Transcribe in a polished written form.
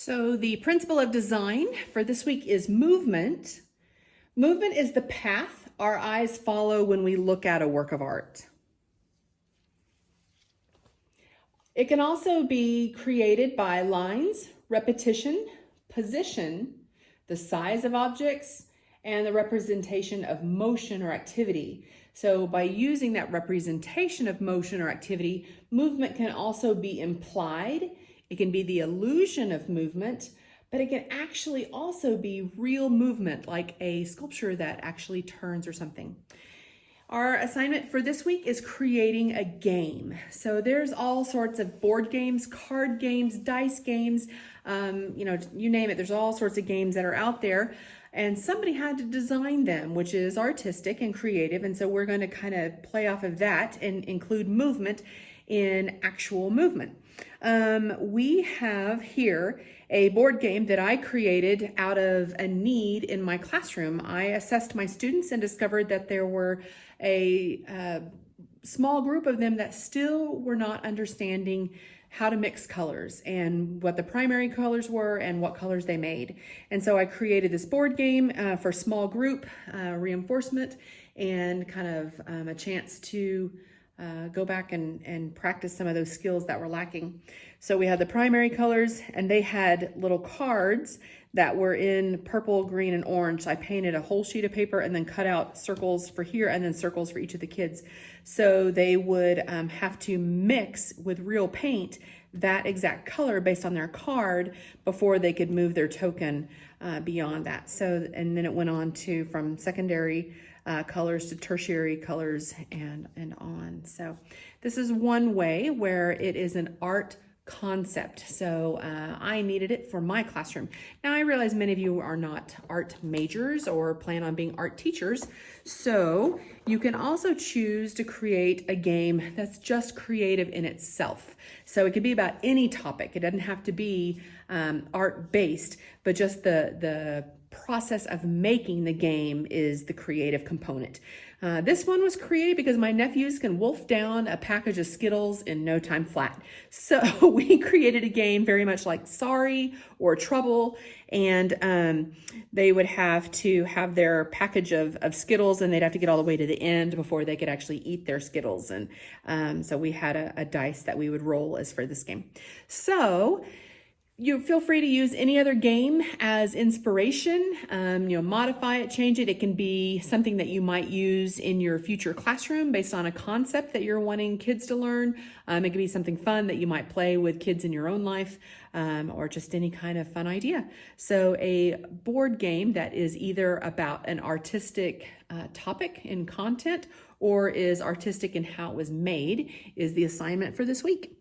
So the principle of design for this week is movement. Movement is the path our eyes follow when we look at a work of art. It can also be created by lines, repetition, position, the size of objects, and the representation of motion or activity. So by using that representation of motion or activity, movement can also be implied. It can be the illusion of movement, but it can actually also be real movement, like a sculpture that actually turns or something. Our assignment for this week is creating a game. So there's all sorts of board games, card games, dice games, you name it. There's all sorts of games that are out there. And somebody had to design them, which is artistic and creative. And so we're going to kind of play off of that and include movement in actual movement. We have here a board game that I created out of a need in my classroom. I assessed my students and discovered that there were a small group of them that still were not understanding how to mix colors and what the primary colors were and what colors they made. And so I created this board game for small group reinforcement and kind of a chance to go back and practice some of those skills that were lacking. So we had the primary colors, and they had little cards that were in purple, green, and orange. So I painted a whole sheet of paper and then cut out circles for here and then circles for each of the kids. So they would have to mix with real paint that exact color based on their card before they could move their token beyond that. So, and then it went on to from secondary colors to tertiary colors and on. So this is one way where it is an art concept. So I needed it for my classroom. Now I realize many of you are not art majors or plan on being art teachers. So you can also choose to create a game that's just creative in itself. So it could be about any topic. It doesn't have to be art based, but just the process of making the game is the creative component. This one was created because my nephews can wolf down a package of Skittles in no time flat. So we created a game very much like Sorry or Trouble, and they would have to have their package of Skittles, and they'd have to get all the way to the end before they could actually eat their Skittles. And so we had a dice that we would roll as for this game. So you feel free to use any other game as inspiration, modify it, change it. It can be something that you might use in your future classroom based on a concept that you're wanting kids to learn. It could be something fun that you might play with kids in your own life, or just any kind of fun idea. So a board game that is either about an artistic topic in content or is artistic in how it was made is the assignment for this week.